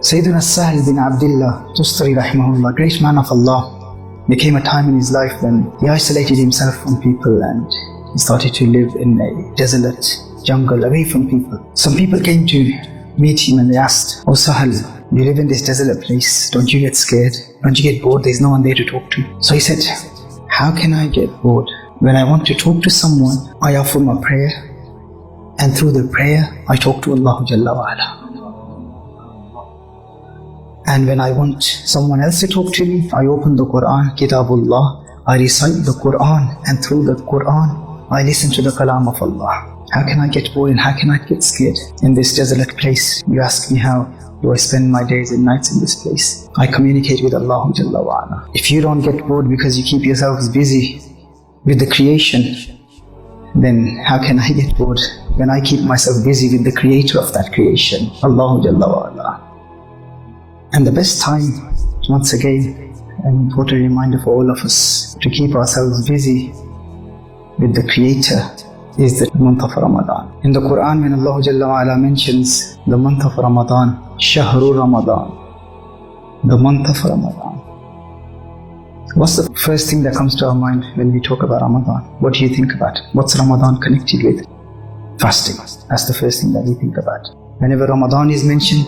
Sayyidina Sahal bin Abdullah Tustari rahimahullah, great man of Allah, there came a time in his life when he isolated himself from people and he started to live in a desolate jungle away from people. Some people came to meet him and they asked, "Oh Sahal, you live in this desolate place, don't you get scared? Don't you get bored? There's no one there to talk to." So he said, "How can I get bored? When I want to talk to someone, I offer my prayer, and through the prayer, I talk to Allah Jalla wa Ala. And when I want someone else to talk to me, I open the Quran, Kitabullah, I recite the Quran, and through the Quran, I listen to the Kalam of Allah. How can I get bored and how can I get scared in this desolate place? You ask me how do I spend my days and nights in this place? I communicate with Allah Jalla wa Ala. If you don't get bored because you keep yourselves busy with the creation, then how can I get bored when I keep myself busy with the creator of that creation, Allah Jalla wa Ala? And the best time, once again, an important reminder for all of us to keep ourselves busy with the creator is the month of Ramadan. In the Quran, when Allah Jalla wa Ala mentions the month of Ramadan, Shahru Ramadan, the month of Ramadan, what's the first thing that comes to our mind when we talk about Ramadan? What do you think about? What's Ramadan connected with? Fasting. That's the first thing that we think about. Whenever Ramadan is mentioned,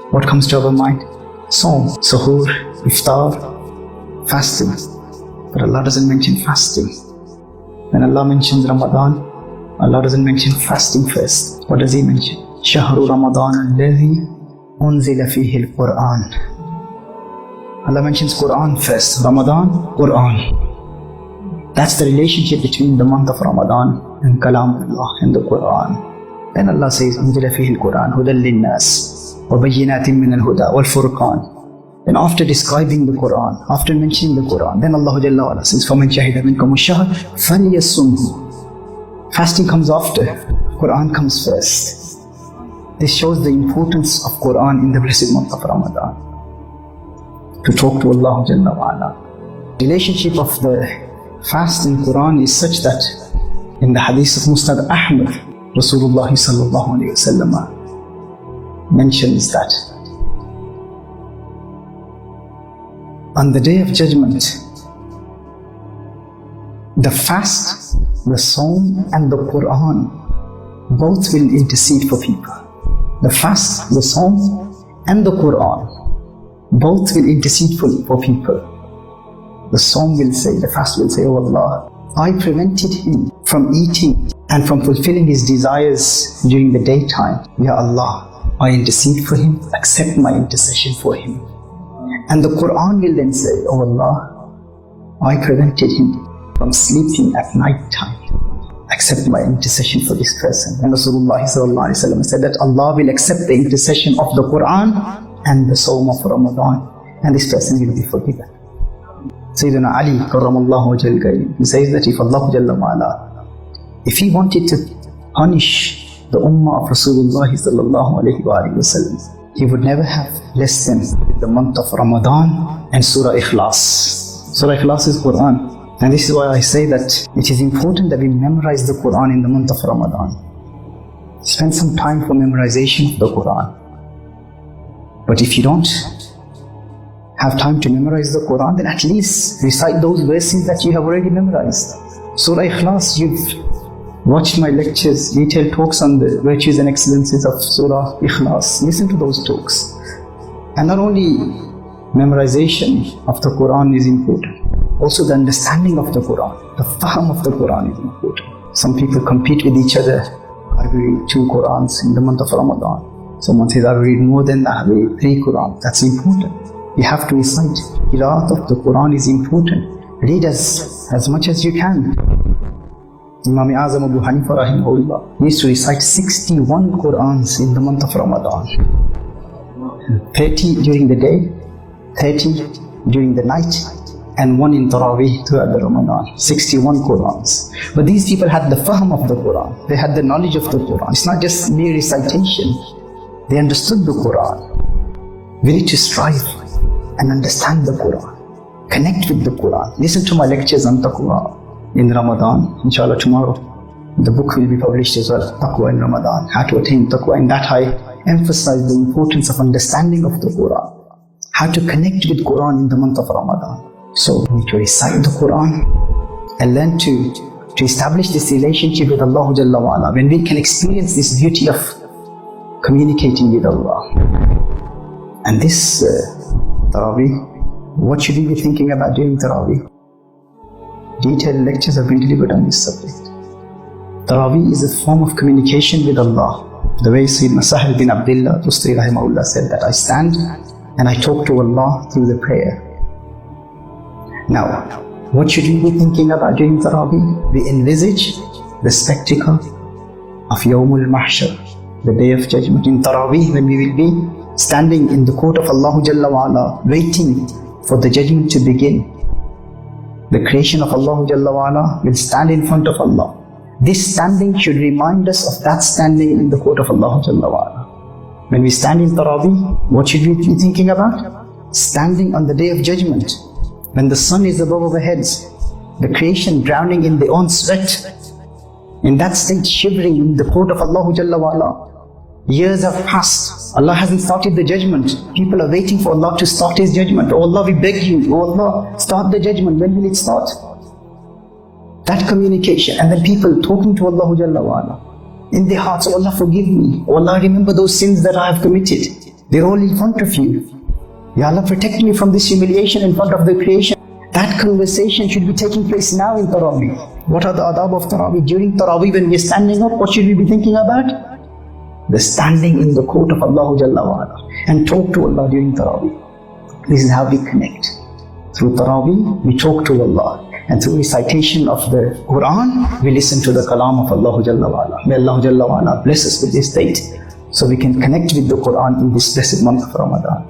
what comes to our mind? Saum, suhoor, iftar, fasting. But Allah doesn't mention fasting. When Allah mentions Ramadan, Allah doesn't mention fasting first. What does He mention? Shahru Ramadan alladhi unzila fihi al-Quran. Allah mentions Quran first. Ramadan, Quran. That's the relationship between the month of Ramadan and Kalamullah and the Quran. Then Allah says, unzila fihi al-Quran hudan lin-nas وَبَيِّنَاتٍ مِّنَ الْهُدَى وَالْفُرْقَانِ. Then after describing the Quran, after mentioning the Quran, then Allah Jalla wa Ala says, فَمَنْ شَهِدَ مِنْكُمُ الشَّهْرَ فَلْيَصُمْهُ. Fasting comes after, Quran comes first. This shows the importance of Quran in the blessed month of Ramadan. To talk to Allah Jalla wa Ala. The relationship of the fast in Quran is such that in the hadith of Musnad Ahmad, Rasulullah sallallahu alayhi wa sallam mentions that on the day of judgment, the fast, the Saum and the Quran both will intercede for people. The fast, the Saum and the Quran both will intercede for people. The Saum will say, the fast will say, "Oh Allah, I prevented him from eating and from fulfilling his desires during the daytime. Ya Allah, I intercede for him, accept my intercession for him." And the Quran will then say, "Oh Allah, I prevented him from sleeping at night time. Accept my intercession for this person." And Rasulullah sallallahu alaihi wasallam said that Allah will accept the intercession of the Quran and the Saum of Ramadan, and this person will be forgiven. Sayyidina Ali karramallahu wajhal kareem, he says that if Allah Jalla wa Ala, if he wanted to punish the ummah of Rasulullah sallallahu alayhi wa sallam, he would never have blessed them with the month of Ramadan and Surah Ikhlas. Surah Ikhlas is Quran. And this is why I say that it is important that we memorize the Quran in the month of Ramadan. Spend some time for memorization of the Quran. But if you don't have time to memorize the Quran, then at least recite those verses that you have already memorized. Surah Ikhlas, you've watched my lectures, detailed talks on the virtues and excellences of Surah Ikhlas. Listen to those talks. And not only memorization of the Quran is important, also the understanding of the Quran, the fahm of the Quran is important. Some people compete with each other. I will read 2 Qurans in the month of Ramadan. Someone says, I will read more than that, I will read 3 Qurans. That's important. You have to recite. Qiraat of the Quran is important. Read as much as you can. Imam Azam Abu Hanifa rahimahullah used to recite 61 Qurans in the month of Ramadan. 30 during the day, 30 during the night, and 1 in Taraweeh throughout the Ramadan. 61 Qurans. But these people had the fahm of the Quran. They had the knowledge of the Quran. It's not just mere recitation. They understood the Quran. We need to strive and understand the Quran. Connect with the Quran. Listen to my lectures on taqwa in Ramadan. Inshallah tomorrow the book will be published as well. Taqwa in Ramadan. How to attain taqwa in that high emphasize the importance of understanding of the Quran, how to connect with Quran in the month of Ramadan. So we need to recite the Quran and learn to establish this relationship with Allah Jalla wa Ala, when we can experience this beauty of communicating with Allah. And this Taraweeh, what should we be thinking about during Taraweeh? Detailed lectures have been delivered on this subject. Taraweeh is a form of communication with Allah. The way Sayyidina Sahil bin Abdullah Tustari rahimahullah said that I stand and I talk to Allah through the prayer. Now, what should we be thinking about during Taraweeh? We envisage the spectacle of Yawmul Mahshar, the day of judgment. In Taraweeh, when we will be standing in the court of Allah Jalla wa Ala, waiting for the judgment to begin, the creation of Allah Jalla wa Ala will stand in front of Allah. This standing should remind us of that standing in the court of Allah Jalla wa Ala. When we stand in Taraweeh, what should we be thinking about? Standing on the day of judgment, when the sun is above our heads, the creation drowning in their own sweat, in that state shivering in the court of Allah Jalla wa Ala. Years have passed, Allah hasn't started the judgment. People are waiting for Allah to start His judgment. Oh Allah, we beg you, oh Allah, start the judgment. When will it start? That communication, and then people talking to Allah Jalla wa Ala in their hearts, oh Allah, forgive me. Oh Allah, remember those sins that I have committed. They're all in front of you. Ya Allah, protect me from this humiliation in front of the creation. That conversation should be taking place now in Taraweeh. What are the adab of Taraweeh? During Taraweeh, when we are standing up, what should we be thinking about? The standing in the court of Allah Jalla wa Ala and talk to Allah during Taraweeh. This is how we connect. Through Taraweeh, we talk to Allah. And through recitation of the Quran, we listen to the kalam of Allah Jalla wa Ala. May Allah Jalla wa Ala bless us with this state, so we can connect with the Quran in this blessed month of Ramadan.